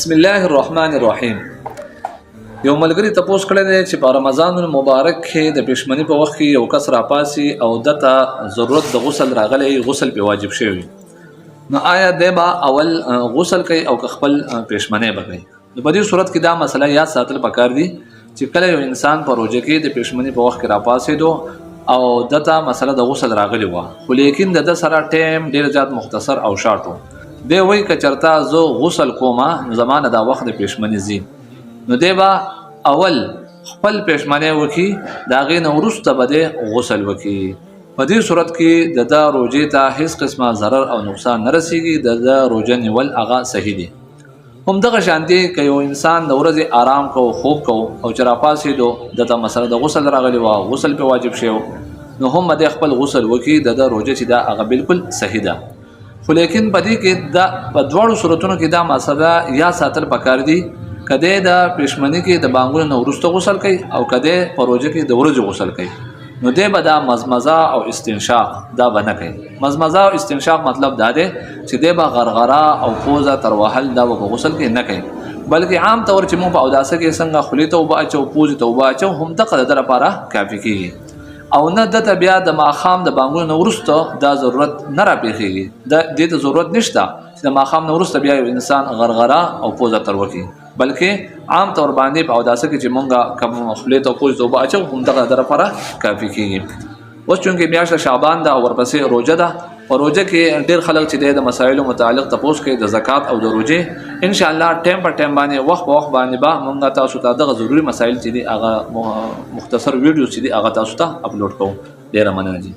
بسم الله الرحمن الرحیم. یو ملګری تاسو کړه دی چې په رمضان المبارک کې د پښمنۍ په وخت کې یو کس راپاسي او دته ضرورت د غسل راغلی، غسل په واجب شوی، نو آیا د با اول غسل کوي او خپل پښمنۍ بګي؟ نو په دې صورت کې دا مسله یاد ساتل پکار دي چې کله یو انسان په روزه کې د پښمنۍ په وخت کې راپاسي دو او دته مسله د غسل راغلی و، خو لیکن د سره ټیم ډیر زیات مختصر او شارټو دی وای کچرتا زه غسل کومه زمانه دا وخت د پښمنۍ زی، نو دی با اول خپل پښمنۍ وکي، دا غي نو ورسته بده غسل وکي. په دې صورت کې د روزه ته هیڅ قسمه ضرر او نقصان نه رسیږي، د روزه نیول هغه صحیح دي. هم دغه شانتي که یو انسان د ورځې آرام کو، خوب کو او چرپاسي دو دته مسله د غسل راغلی و، غسل په واجب شوی، نو هم د خپل غسل وکي، د روزه چې دا هغه بالکل صحیح ده. خو لیکن پدې کې دا په دواړو صورتونو کې دا مسله یا ساتل پکار دي، کده د پښمنۍ کې د بانګونو نو ورسته غسل کوي او کده په روزه کې د ورځې غسل کوي، نو دی به دا مزمزه او استنشاق دا بنه کوي. مزمزه او استنشاق مطلب دا دی چې دی به غرغره او پوزه تر وهل دا په غسل کې نه کوي، بلکې عام طور چې مو په اوداسه کې څنګه خلی ته وبا اچو، پوزه ته وبا اچو، هم دغه در لپاره کافي کیږي او نه د بیا د ماخام د بانګونو نو ورسته دا ضرورت نه را پیخیږي. د دې ته ضرورت نشته چې د ماخام نو ورسته بیا یو انسان غرغره او پوزه تر وکي، بلکې عام طور باندې په اوداسه کې چې مونږه کوم خلی ته پوزه ته وبا اچو، هم دغه در لپاره کافي کیږي. اوس چونکې میاشت شعبان ده او ورپسې روزه ده، په روزه کې ډېر خلک چې د مسایلو متعلق تاسو کې د زکات او د روزه ان شاء الله ټیم پر ټیم باندې وخت په وخت باندې به مونږ تاسو ته دغه ضروري مسایل چې دي هغه مختصر ویډیو چې دي هغه تاسو ته اپلوډ کوو. ډېر مننه.